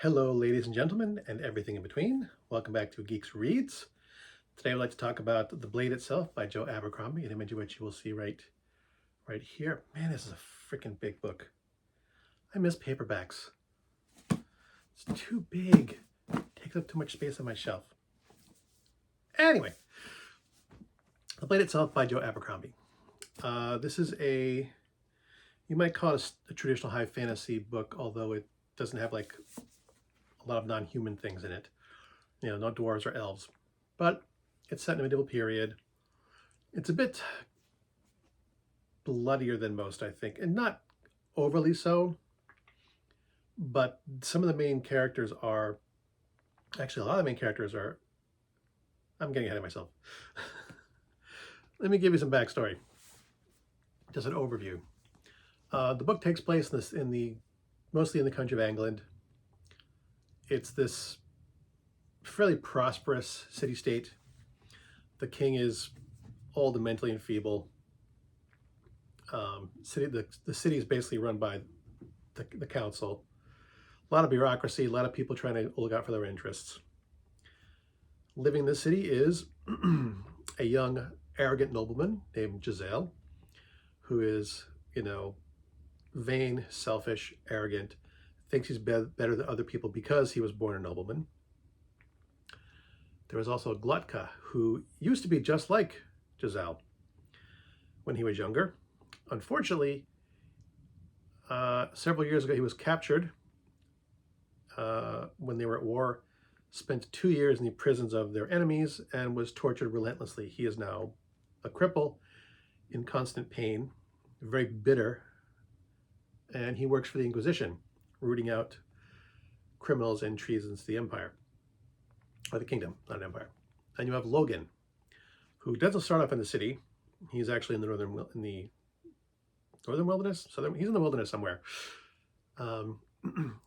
Hello, ladies and gentlemen, and everything in between. Welcome back to GEEXX Reads. Today, I'd like to talk about The Blade Itself by Joe Abercrombie, an image of which you will see right here. Man, this is a freaking big book. I miss paperbacks. It's too big. It takes up too much space on my shelf. Anyway, The Blade Itself by Joe Abercrombie. This is you might call it a traditional high fantasy book, although it doesn't have like a lot of non-human things in it. You know, no dwarves or elves. But it's set in a medieval period. It's a bit bloodier than most, I think, and not overly so. But some of the main characters are, actually a lot of the main characters are, I'm getting ahead of myself. Let me give you some backstory. Just an overview. The book takes place mostly in the country of England. It's this fairly prosperous city-state. The king is old and mentally enfeeble. The city is basically run by the council. A lot of bureaucracy, a lot of people trying to look out for their interests. Living in the city is a young, arrogant nobleman named GEEXX, who is, vain, selfish, arrogant, thinks he's better than other people because he was born a nobleman. There was also a Glutka who used to be just like GEEXX when he was younger. Unfortunately, several years ago, he was captured when they were at war, spent 2 years in the prisons of their enemies, and was tortured relentlessly. He is now a cripple in constant pain, very bitter, and he works for the Inquisition, rooting out criminals and treasons to the empire, or the kingdom, not an empire. And you have Logan, who doesn't start off in the city. He's actually in the northern wilderness. He's in the wilderness somewhere.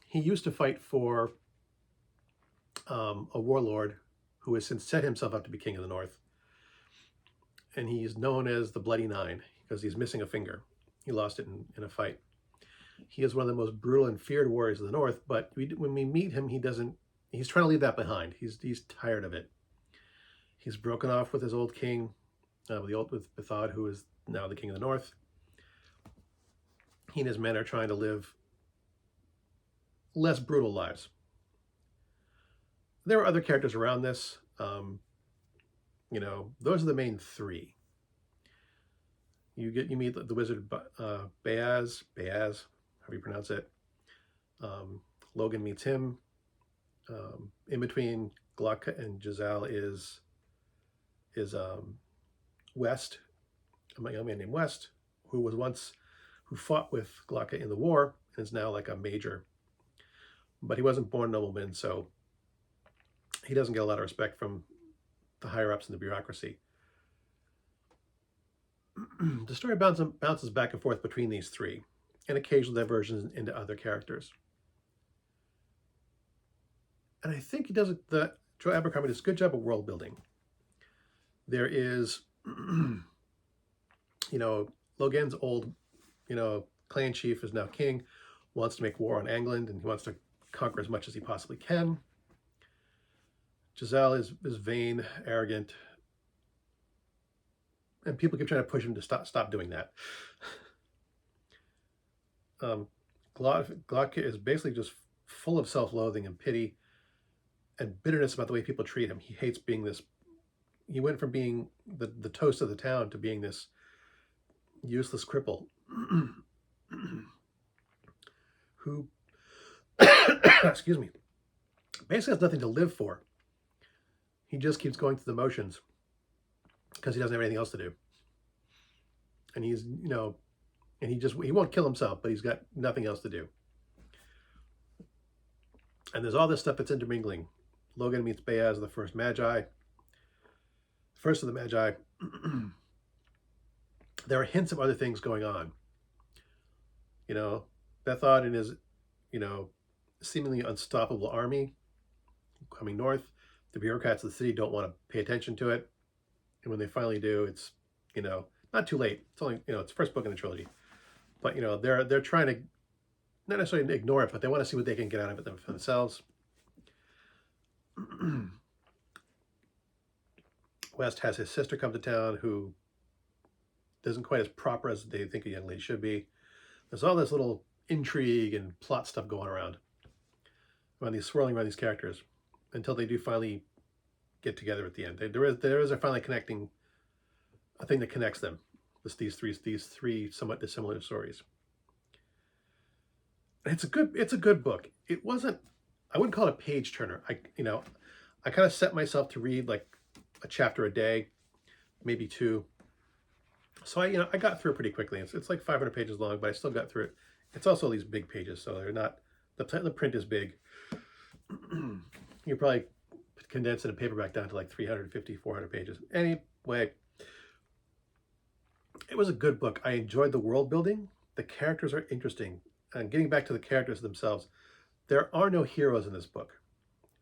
He used to fight for a warlord who has since set himself up to be king of the north, and he's known as the Bloody Nine because he's missing a finger. He lost it in a fight. He is one of the most brutal and feared warriors of the north, but when we meet him, he's trying to leave that behind. He's tired of it. He's broken off with his old king, with Bethod, who is now the king of the north. He and his men are trying to live less brutal lives. There are other characters around this. Those are the main three. You meet the wizard Beaz, however you pronounce it. Logan meets him. In between Glutka and GEEXX is West, a young man named West, who fought with Glutka in the war and is now like a major. But he wasn't born nobleman, so he doesn't get a lot of respect from the higher-ups in the bureaucracy. The story bounces back and forth between these three, and occasional diversions into other characters. And I think Joe Abercrombie does a good job of world building. There is, Logan's old, clan chief is now king, wants to make war on England, and he wants to conquer as much as he possibly can. GEEXX is vain, arrogant, and people keep trying to push him to stop doing that. Glutka is basically just full of self-loathing and pity and bitterness about the way people treat him. He hates being this. He went from being the toast of the town to being this useless cripple who, excuse me, basically has nothing to live for. He just keeps going through the motions because he doesn't have anything else to do. And he's, he won't kill himself, but he's got nothing else to do. And there's all this stuff that's intermingling. Logan meets Beaz, the first Magi. First of the Magi. There are hints of other things going on. Bethod and his, seemingly unstoppable army coming north. The bureaucrats of the city don't want to pay attention to it. And when they finally do, it's, not too late. It's only, it's the first book in the trilogy. But, they're trying to not necessarily ignore it, but they want to see what they can get out of it for themselves. West has his sister come to town who isn't quite as proper as they think a young lady should be. There's all this little intrigue and plot stuff going around swirling around these characters until they do finally get together at the end. There is a finally connecting, a thing that connects them. These three somewhat dissimilar stories. It's a good book. It wasn't, I wouldn't call it a page turner. I kind of set myself to read like a chapter a day, maybe two. So I got through it pretty quickly. It's like 500 pages long, but I still got through it. It's also these big pages, so they're not, the print is big. You probably condense it in paperback down to like 350, 400 pages. Anyway, it was a good book. I enjoyed the world building. The characters are interesting. And getting back to the characters themselves, there are no heroes in this book.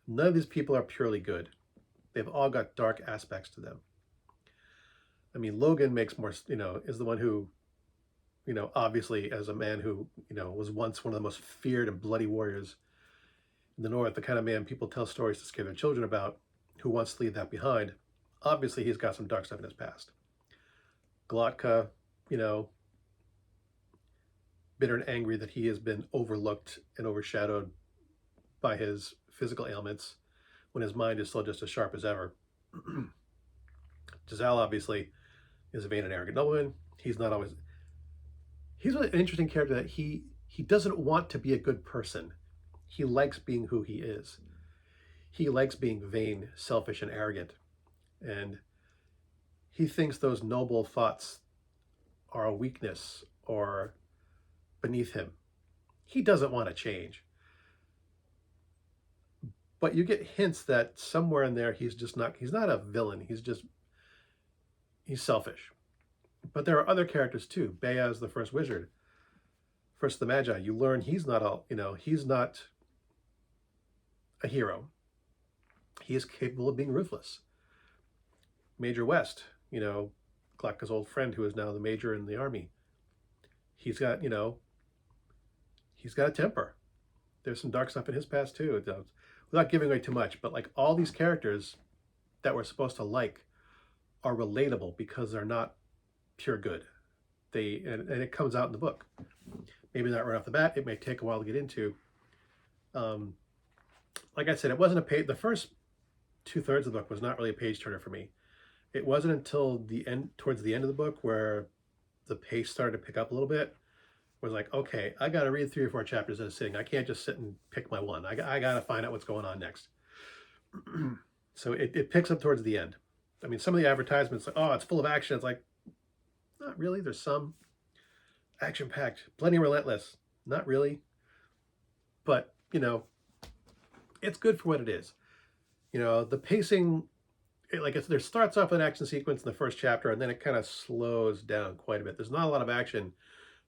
None of these people are purely good. They've all got dark aspects to them. I mean, Logan makes more, is the one who, obviously as a man who, was once one of the most feared and bloody warriors in the North, the kind of man people tell stories to scare their children about, who wants to leave that behind. Obviously, he's got some dark stuff in his past. Glotka, bitter and angry that he has been overlooked and overshadowed by his physical ailments when his mind is still just as sharp as ever. Giselle, obviously, is a vain and arrogant nobleman. He's an interesting character that he doesn't want to be a good person. He likes being who he is. He likes being vain, selfish, and arrogant. And he thinks those noble thoughts are a weakness or beneath him. He doesn't want to change. But you get hints that somewhere in there he's not a villain. He's selfish. But there are other characters too. Bea is the first wizard. First the Magi. You learn he's not a hero. He is capable of being ruthless. Major West, Glotka's old friend who is now the major in the army. He's got a temper. There's some dark stuff in his past too. Without giving away too much, but like all these characters that we're supposed to like are relatable because they're not pure good. And it comes out in the book. Maybe not right off the bat. It may take a while to get into. Like I said, it wasn't a page. The first 2/3 of the book was not really a page turner for me. It wasn't until towards the end of the book, where the pace started to pick up a little bit. Was like, okay, I got to read 3 or 4 chapters at a sitting. I can't just sit and pick my one. I got to find out what's going on next. So it picks up towards the end. I mean, some of the advertisements, oh, it's full of action. It's like, not really. There's some action-packed, plenty relentless. Not really. But, it's good for what it is. The pacing, there starts off an action sequence in the first chapter, and then it kind of slows down quite a bit. There's not a lot of action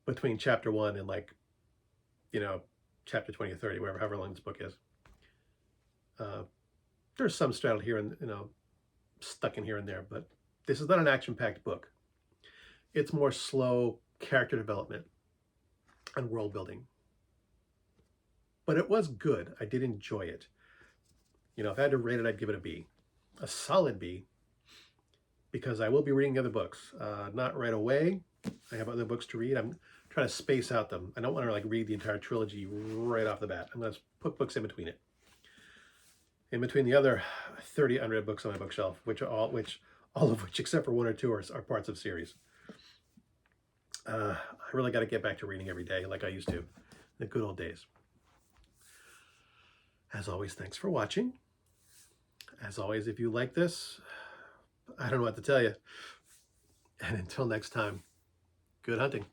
between chapter 1 and chapter 20 or 30, however long this book is. There's some straddled here and, stuck in here and there, but this is not an action-packed book. It's more slow character development and world building. But it was good. I did enjoy it. If I had to rate it, I'd give it a B. A solid B, because I will be reading other books. Not right away. I have other books to read. I'm trying to space out them. I don't want to read the entire trilogy right off the bat. I'm going to put books in between it. In between the other 30 unread books on my bookshelf, all of which, except for 1 or 2, are parts of series. I really got to get back to reading every day like I used to in the good old days. As always, thanks for watching. As always, if you like this, I don't know what to tell you. And until next time, good hunting.